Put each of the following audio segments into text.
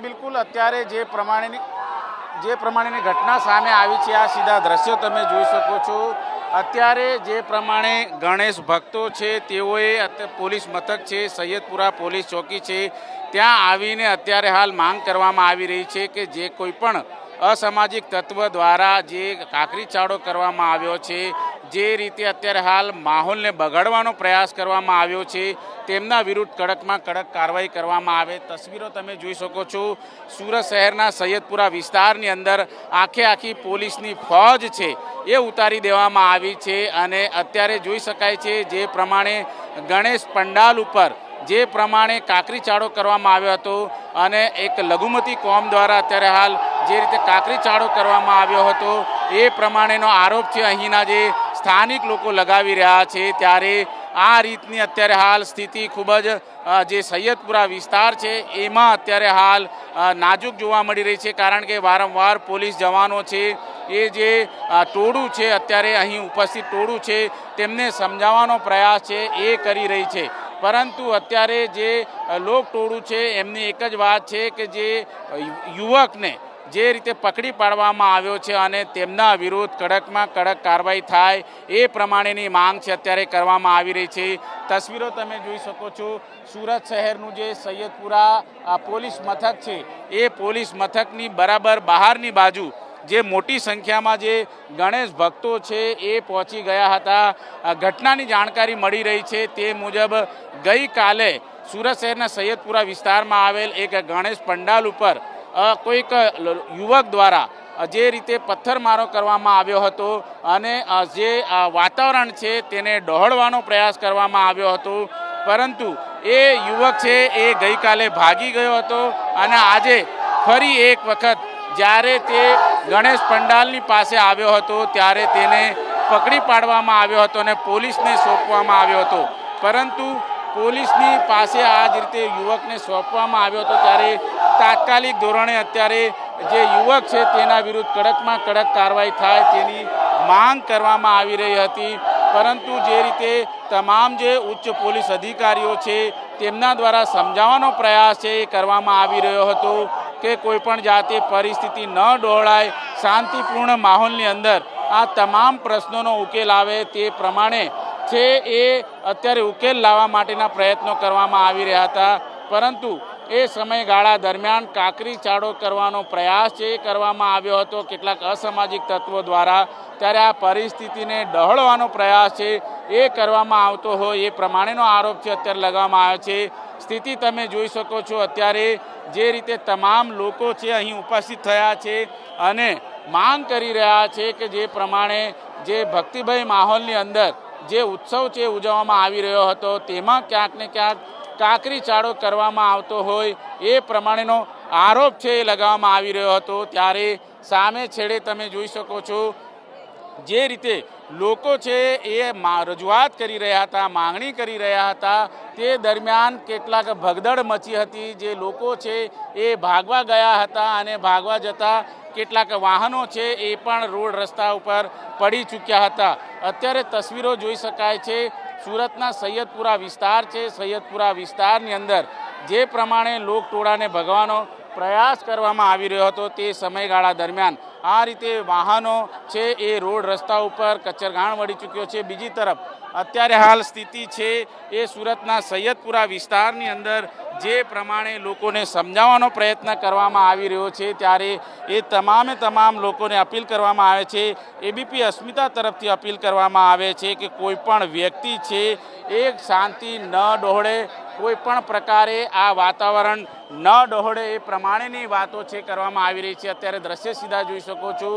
બિલકુલ અત્યારે જે પ્રમાણેની ઘટના સામે આવી છે આ સીધા દ્રશ્યો તમે જોઈ શકો છો। અત્યારે જે પ્રમાણે ગણેશ ભક્તો છે તેઓએ પોલીસ મથક છે સૈયદપુરા પોલીસ ચોકી છે ત્યાં આવીને અત્યારે હાલ માંગ કરવામાં આવી રહી છે કે જે કોઈ પણ અસામાજિક તત્વ દ્વારા જે કાકરી ચાળો કરવામાં આવ્યો છે, જે રીતે અત્યારે હાલ માહોલને બગાડવાનો પ્રયાસ કરવામાં આવ્યો છે તેમના વિરુદ્ધ કડકમાં કડક કાર્યવાહી કરવામાં આવે। તસવીરો તમે જોઈ શકો છો, સુરત શહેરના સૈયદપુરા વિસ્તારની અંદર આખી પોલીસની ફોજ છે એ ઉતારી દેવામાં આવી છે અને અત્યારે જોઈ શકાય છે જે પ્રમાણે ગણેશ પંડાલ ઉપર જે પ્રમાણે કાકરી ચાળો કરવામાં આવ્યો હતો અને એક લઘુમતી કોમ દ્વારા અત્યારે હાલ જે રીતે કાકરી ચાળો કરવામાં આવ્યો હતો એ પ્રમાણેનો આરોપ છે અહીંના જે સ્થાનિક લોકો લગાવી રહ્યા છે। ત્યારે આ રીતની અત્યારે હાલ સ્થિતિ ખૂબ જ જે સૈયદપુરા વિસ્તાર છે એમાં અત્યારે હાલ નાજુક જોવા મળી રહી છે, કારણ કે વારંવાર પોલીસ જવાનો છે એ જે ટોળું છે અત્યારે અહીં ઉપસ્થિત ટોળું છે તેમને સમજાવવાનો પ્રયાસ છે એ કરી રહી છે, પરંતુ અત્યારે જે લોક ટોળું છે એમની એક જ વાત છે કે જે યુવકને જે રીતે પકડી પાડવામાં આવ્યો છે અને તેમના વિરુદ્ધ કડકમાં કડક કાર્યવાહી થાય એ પ્રમાણેની માંગ છે અત્યારે કરવામાં આવી રહી છે। તસવીરો તમે જોઈ શકો છો, સુરત શહેરનું જે સૈયદપુરા પોલીસ મથક છે એ પોલીસ મથકની બરાબર બહારની બાજુ જે મોટી સંખ્યામાં જે ગણેશ ભક્તો છે એ પહોંચી ગયા હતા। ઘટનાની જાણકારી મળી રહી છે તે મુજબ ગઈકાલે સુરત શહેરના સૈયદપુરા વિસ્તારમાં આવેલ એક ગણેશ પંડાલ ઉપર કોઈક યુવક દ્વારા જે રીતે પથ્થરમારો કરવામાં આવ્યો હતો અને જે વાતાવરણ છે તેને ડહોળવાનો પ્રયાસ કરવામાં આવ્યો હતો, પરંતુ એ યુવક છે એ ગઈકાલે ભાગી ગયો હતો અને આજે ફરી એક વખત જ્યારે તે ગણેશ પંડાલની પાસે આવ્યો હતો ત્યારે તેને પકડી પાડવામાં આવ્યો હતો અને પોલીસને સોંપવામાં આવ્યો હતો, પરંતુ પોલીસની પાસે આ જ રીતે યુવકને સોંપવામાં આવ્યો હતો ત્યારે તાત્કાલિક ધોરણે અત્યારે જે યુવક છે તેના વિરુદ્ધ કડકમાં કડક કાર્યવાહી થાય તેની માંગ કરવામાં આવી રહી હતી, પરંતુ જે રીતે તમામ જે ઉચ્ચ પોલીસ અધિકારીઓ છે તેમના દ્વારા સમજાવવાનો પ્રયાસ છે એ કરવામાં આવી રહ્યો હતો કે કોઈપણ જાતે પરિસ્થિતિ ન ડહોળાય, શાંતિપૂર્ણ માહોલની અંદર આ તમામ પ્રશ્નોનો ઉકેલ આવે તે પ્રમાણે છે એ અત્યારે ઉકેલ લાવવા માટેના પ્રયત્નો કરવામાં આવી રહ્યા હતા, પરંતુ એ સમયગાળા દરમિયાન કાકરી ચાળો કરવાનો પ્રયાસ છે એ કરવામાં આવ્યો હતો કેટલાક અસામાજિક તત્વો દ્વારા। ત્યારે આ પરિસ્થિતિને ડહોળવાનો પ્રયાસ છે એ કરવામાં આવતો હોય એ પ્રમાણેનો આરોપ છે અત્યારે લગાવવામાં આવ્યો છે। સ્થિતિ તમે જોઈ શકો છો, અત્યારે જે રીતે તમામ લોકો છે અહીં ઉપસ્થિત થયા છે અને માંગ કરી રહ્યા છે કે જે પ્રમાણે જે ભક્તિભાઈ માહોલની અંદર જે ઉત્સવ છે ઉજવવામાં આવી રહ્યો હતો તેમાં ક્યાંક ને ક્યાંક કાકરી ચાળો કરવામાં આવતો હોય એ પ્રમાણેનો આરોપ છે એ લગાવવામાં આવી રહ્યો હતો। ત્યારે સામે છેડે તમે જોઈ શકો છો જે રીતે લોકો છે એ રજૂઆત કરી રહ્યા હતા, માંગણી કરી રહ્યા હતા, તે દરમિયાન કેટલાક ભગદડ મચી હતી। જે લોકો છે એ ભાગવા ગયા હતા અને ભાગવા જતા કેટલાક વાહનો છે એ પણ રોડ રસ્તા ઉપર પડી ચૂક્યા હતા। અત્યારે તસવીરો જોઈ શકાય છે, સુરતના સૈયદપુરા વિસ્તાર છે, સૈયદપુરા વિસ્તારની અંદર જે પ્રમાણે લોકટોળાને ભગાવવાનો પ્રયાસ કરવામાં આવી રહ્યો હતો તે સમયગાળા દરમિયાન આ રીતે વાહનો છે એ રોડ રસ્તા ઉપર કચરઘાણ વળી ચૂક્યો છે। બીજી તરફ અત્યારે હાલ સ્થિતિ છે એ સુરતના સૈયદપુરા વિસ્તારની અંદર જે પ્રમાણે લોકોને સમજાવવાનો પ્રયત્ન કરવામાં આવી રહ્યો છે ત્યારે એ તમામ લોકોને અપીલ કરવામાં આવે છે, એબીપી અસ્મિતા તરફથી અપીલ કરવામાં આવે છે કે કોઈ પણ વ્યક્તિ છે એ શાંતિ ન ડહોળે, કોઈ પણ પ્રકારે આ વાતાવરણ ન ડહોળે એ પ્રમાણેની વાતો છે કરવામાં આવી રહી છે। અત્યારે દ્રશ્ય સીધા જોઈ શકો છો,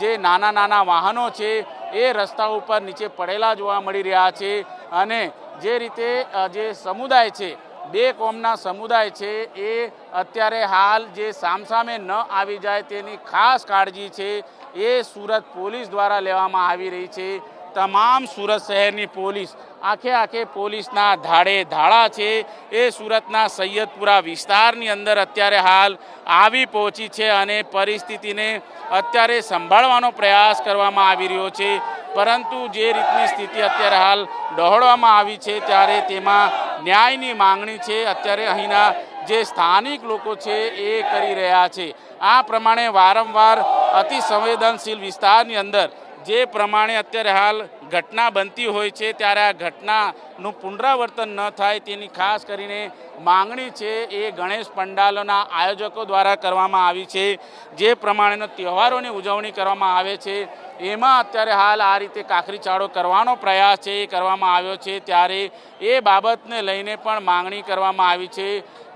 જે નાના વાહનો છે એ રસ્તા ઉપર નીચે પડેલા જોવા મળી રહ્યા છે અને જે રીતે જે સમુદાય છે, બે કોમના સમુદાય છે એ અત્યારે હાલ જે સામસામે ન આવી જાય તેની ખાસ કાળજી છે એ સુરત પોલીસ દ્વારા લેવામાં આવી રહી છે। તમામ સુરત શહેરની પોલીસ આખે પોલીસના ધાડા છે એ સુરતના સૈયદપુરા વિસ્તારની અંદર અત્યારે હાલ આવી પહોંચી છે અને પરિસ્થિતિને અત્યારે સંભાળવાનો પ્રયાસ કરવામાં આવી રહ્યો છે, પરંતુ જે રીતની સ્થિતિ અત્યારે હાલ ડહોળવામાં આવી છે ત્યારે તેમાં ન્યાયની માંગણી છે અત્યારે અહીંના જે સ્થાનિક લોકો છે એ કરી રહ્યા છે। આ પ્રમાણે વારંવાર અતિ સંવેદનશીલ વિસ્તારની અંદર જે પ્રમાણે અત્યારે હાલ ઘટના બનતી હોય છે ત્યારે આ ઘટનાનું પુનરાવર્તન ન થાય તેની ખાસ કરીને માંગણી છે એ ગણેશ પંડાલોના આયોજકો દ્વારા કરવામાં આવી છે। જે પ્રમાણેનો તહેવારોની ઉજવણી કરવામાં આવે છે એમાં અત્યારે હાલ આ રીતે કાંકરી ચાળો કરવાનો પ્રયાસ છે એ કરવામાં આવ્યો છે, ત્યારે એ બાબતને લઈને પણ માંગણી કરવામાં આવી છે।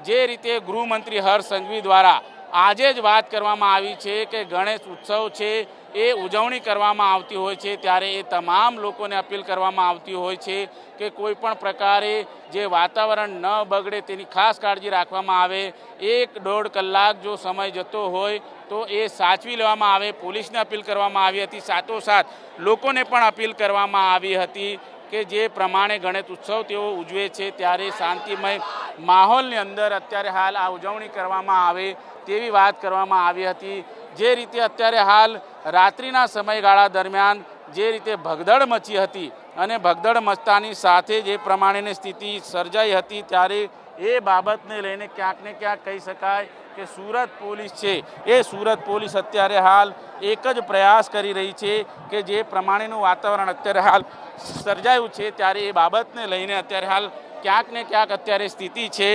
જે રીતે ગૃહમંત્રી હર્ષ સંઘવી દ્વારા આજે જ વાત કરવામાં આવી છે કે ગણેશ ઉત્સવ છે એ ઉજવણી કરવામાં આવતી હોય છે, ત્યારે એ તમામ લોકોને અપીલ કરવામાં આવતી હોય છે કે કોઈ પણ પ્રકારે જે વાતાવરણ ન બગડે તેની ખાસ કાળજી રાખવામાં આવે। 1-1.5 કલાક જો સમય જતો હોય તો એ સાચવી લેવામાં આવે। પોલીસને અપીલ કરવામાં આવી હતી, સાથોસાથ લોકોને પણ અપીલ કરવામાં આવી હતી કે જે પ્રમાણે ગણેશ ઉત્સવ તેઓ ઉજવે છે ત્યારે શાંતિમય માહોલની અંદર અત્યારે હાલ આ ઉજવણી કરવામાં આવે તેવી વાત કરવામાં આવી હતી। જે રીતે અત્યારે હાલ રાત્રિના સમયગાળા દરમિયાન જે રીતે ભગદડ મચી હતી અને ભગદડ મચતાની સાથે જે પ્રમાણેની સ્થિતિ સર્જાઈ હતી ત્યારે એ બાબતને લઈને ક્યાંક ને ક્યાંક કહી શકાય કે સુરત પોલીસ છે એ સુરત પોલીસ અત્યારે હાલ એક જ પ્રયાસ કરી રહી છે કે જે પ્રમાણેનું વાતાવરણ અત્યારે હાલ સર્જાયું છે ત્યારે એ બાબતને લઈને અત્યારે હાલ ક્યાંક ને ક્યાંક અત્યારે સ્થિતિ છે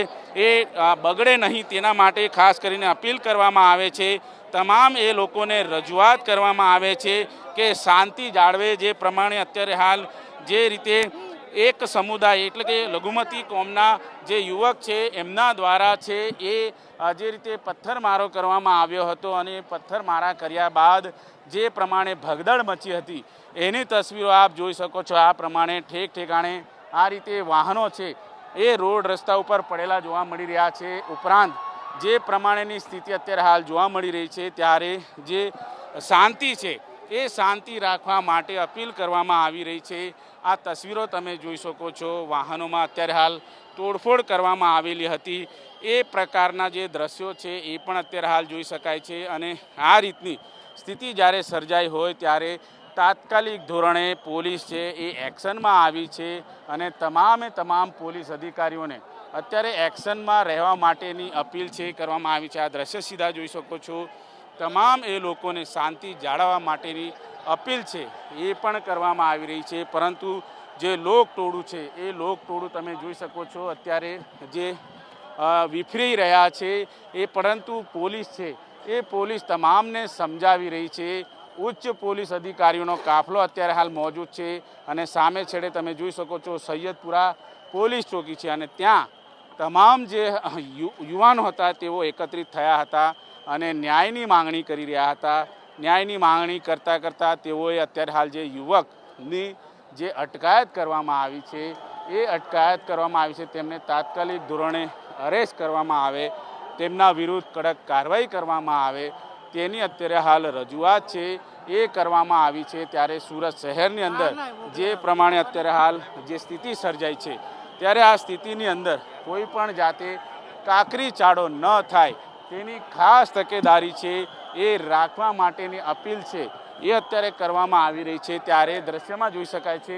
એ બગડે નહીં તેના માટે ખાસ કરીને અપીલ કરવામાં આવે છે। તમામ એ લોકોને રજૂઆત કરવામાં આવે છે કે શાંતિ જાળવે। જે પ્રમાણે અત્યારે હાલ જે રીતે એક સમુદાય એટલે કે લઘુમતી કોમના જે યુવક છે એમના દ્વારા છે એ જે રીતે પથ્થરમારો કરવામાં આવ્યો હતો અને પથ્થરમારા કર્યા બાદ જે પ્રમાણે ભગદડ મચી હતી એની તસવીરો આપ જોઈ શકો છો। આ પ્રમાણે ઠેક ઠેકાણે આ રીતે વાહનો છે એ રોડ રસ્તા ઉપર પડેલા જોવા મળી રહ્યા છે। ઉપરાંત જે પ્રમાણેની સ્થિતિ અત્યારે હાલ જોવા મળી રહી છે ત્યારે જે શાંતિ છે એ શાંતિ રાખવા માટે અપીલ કરવામાં આવી રહી છે। આ તસવીરો તમે જોઈ શકો છો, વાહનોમાં અત્યારે હાલ તોડફોડ કરવામાં આવેલી હતી એ પ્રકારના જે દ્રશ્યો છે એ પણ અત્યારે હાલ જોઈ શકાય છે। અને આ રીતની સ્થિતિ જ્યારે સર્જાઈ હોય ત્યારે તાત્કાલિક ધોરણે પોલીસ છે એ એક્શનમાં આવી છે અને તમામ પોલીસ અધિકારીઓને અત્યારે એક્શનમાં રહેવા માટેની અપીલ છે કરવામાં આવી છે। આ દ્રશ્ય સીધા જોઈ શકો છો, તમામ એ લોકોને શાંતિ જાળવવા માટેની અપીલ છે એ પણ કરવામાં આવી રહી છે। પરંતુ જે લોકટોળું છે એ લોકટોળું તમે જોઈ શકો છો અત્યારે જે વિફરી રહ્યા છે એ, પરંતુ પોલીસ છે એ પોલીસ તમામને સમજાવી રહી છે। ઉચ્ચ પોલીસ અધિકારીઓનો કાફલો અત્યારે હાલ મોજૂદ છે અને સામે છેડે તમે જોઈ શકો છો સૈયદપુરા પોલીસ ચોકી છે અને ત્યાં તમામ જે યુવાનો હતા તેઓ એકત્રિત થયા હતા અને ન્યાયની માંગણી કરી રહ્યા હતા। ન્યાયની માંગણી કરતાં તેઓએ અત્યારે હાલ જે યુવકની જે અટકાયત કરવામાં આવી છે એ અટકાયત કરવામાં આવી છે તેમને તાત્કાલિક ધોરણે અરેસ્ટ કરવામાં આવે, તેમના વિરુદ્ધ કડક કાર્યવાહી કરવામાં આવે તેની અત્યારે હાલ રજૂઆત છે એ કરવામાં આવી છે। ત્યારે સુરત શહેરની અંદર જે પ્રમાણે અત્યારે હાલ જે સ્થિતિ સર્જાઈ છે ત્યારે આ સ્થિતિની અંદર કોઈ પણ જાતે કાંકરી ચાળો ન થાય તેની ખાસ તકેદારી છે એ રાખવા માટેની અપીલ છે એ અત્યારે કરવામાં આવી રહી છે। ત્યારે દ્રશ્યમાં જોઈ શકાય છે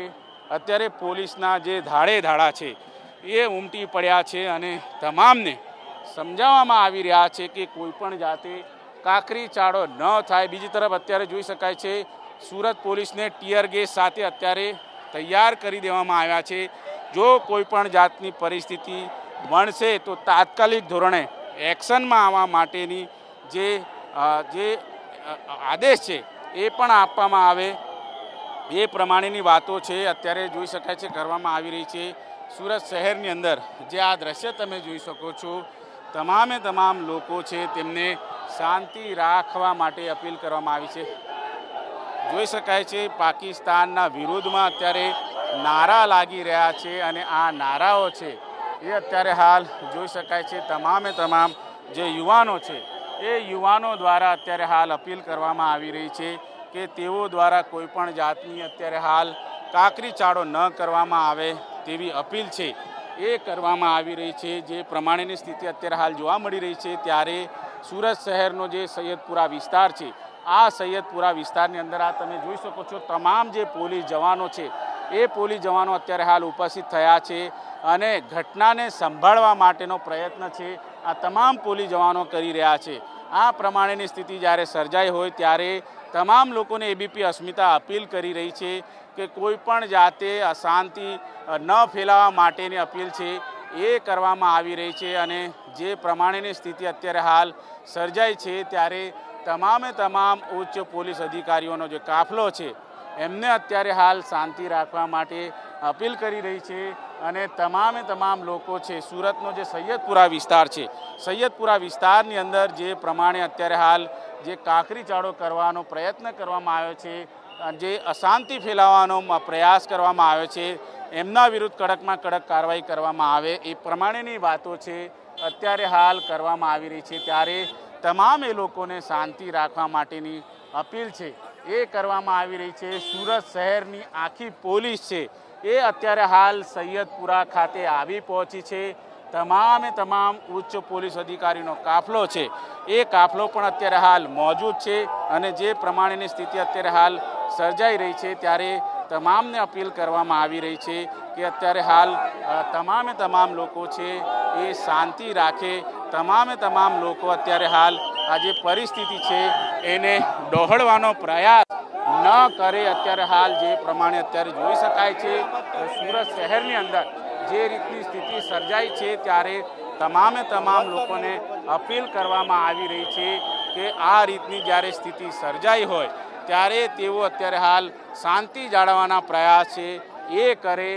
અત્યારે પોલીસના જે ધાડા છે એ ઉમટી પડ્યા છે અને તમામને સમજાવવામાં આવી રહ્યા છે કે કોઈ પણ જાતે કાંકરી ચાળો ન થાય। બીજી તરફ અત્યારે જોઈ શકાય છે સુરત પોલીસને ટીયર ગેસ સાથે અત્યારે તૈયાર કરી દેવામાં આવ્યા છે। જો કોઈ પણ જાતની પરિસ્થિતિ બનશે તો તાત્કાલિક ધોરણે એક્શનમાં આવવા માટેની જે આદેશ છે એ પણ આપવામાં આવે એ પ્રમાણેની વાતો છે અત્યારે જોઈ શકાય છે કરવામાં આવી રહી છે। સુરત શહેરની અંદર જે આ દ્રશ્ય તમે જોઈ શકો છો, તમામ લોકો છે તેમને શાંતિ રાખવા માટે અપીલ કરવામાં આવી છે। જોઈ શકાય છે પાકિસ્તાનના વિરોધમાં અત્યારે નારા લાગી રહ્યા છે અને આ નારાઓ છે એ અત્યારે હાલ જોઈ શકાય છે તમામ જે યુવાનો છે એ યુવાનો દ્વારા અત્યારે હાલ અપીલ કરવામાં આવી રહી છે કે તેઓ દ્વારા કોઈ પણ જાતની અત્યારે હાલ કાંકરી ચાળો ન કરવામાં આવે તેવી અપીલ છે એ કરવામાં આવી રહી છે। જે પ્રમાણેની સ્થિતિ અત્યારે હાલ જોવા મળી રહી છે ત્યારે સુરત શહેરનો જે સૈયદપુરા વિસ્તાર છે આ સૈયદપુરા વિસ્તારની અંદર આ તમે જોઈ શકો છો તમામ જે પોલીસ જવાનો છે એ પોલીસ જવાનો અત્યારે હાલ ઉપસ્થિત થયા છે અને ઘટનાને સંભાળવા માટેનો પ્રયત્ન છે આ તમામ પોલીસ જવાનો કરી રહ્યા છે. આ પ્રમાણેની સ્થિતિ જ્યારે સર્જાઈ હોય ત્યારે તમામ લોકોને એબીપી અસ્મિતા અપીલ કરી રહી છે કે કોઈ પણ જાતે અશાંતિ ન ફેલાવવા માટેની અપીલ છે એ કરવામાં આવી રહી છે. અને જે પ્રમાણેની સ્થિતિ અત્યારે હાલ સર્જાઈ છે ત્યારે તમામે તમામ ઉચ્ચ પોલીસ અધિકારીઓનો જે કાફલો છે એમને અત્યારે હાલ શાંતિ રાખવા માટે અપીલ કરી રહી છે. અને તમામે તમામ લોકો છે, સુરતનો જે સૈયદપુરા વિસ્તાર છે, સૈયદપુરા વિસ્તારની અંદર જે પ્રમાણે અત્યારે હાલ જે કાંકરી ચાળો કરવાનો પ્રયત્ન કરવામાં આવ્યો છે, જે અશાંતિ ફેલાવવાનો પ્રયાસ કરવામાં આવ્યો છે, એમના વિરુદ્ધ કડકમાં કડક કાર્યવાહી કરવામાં આવે એ પ્રમાણેની વાતો છે અત્યારે હાલ કરવામાં આવી રહી છે. ત્યારે તમામ એ લોકોને શાંતિ રાખવા માટેની અપીલ છે એ કરવામાં આવી રહી છે. સુરત શહેરની આખી પોલીસ છે એ અત્યારે હાલ સૈયદપુરા ખાતે આવી પહોંચી છે. તમામે તમામ ઉચ્ચ પોલીસ અધિકારીનો કાફલો છે એ કાફલો પણ અત્યારે હાલ મોજૂદ છે. અને જે પ્રમાણેની સ્થિતિ અત્યારે હાલ સર્જાઈ રહી છે ત્યારે તમામને અપીલ કરવામાં આવી રહી છે કે અત્યારે હાલ તમામે તમામ લોકો છે એ શાંતિ રાખે. તમામે તમામ લોકો અત્યારે હાલ આ જે પરિસ્થિતિ છે એને ડહોળવાનો પ્રયાસ ન કરે. અત્યારે હાલ જે પ્રમાણે અત્યારે જોઈ શકાય છે સુરત શહેરની અંદર જે રીતની સ્થિતિ સર્જાઈ છે ત્યારે તમામે તમામ લોકોને અપીલ કરવામાં આવી રહી છે કે આ રીતની જ્યારે સ્થિતિ સર્જાઈ હોય ત્યારે તેઓ અત્યારે હાલ શાંતિ જાળવવાના પ્રયાસ છે એ કરે.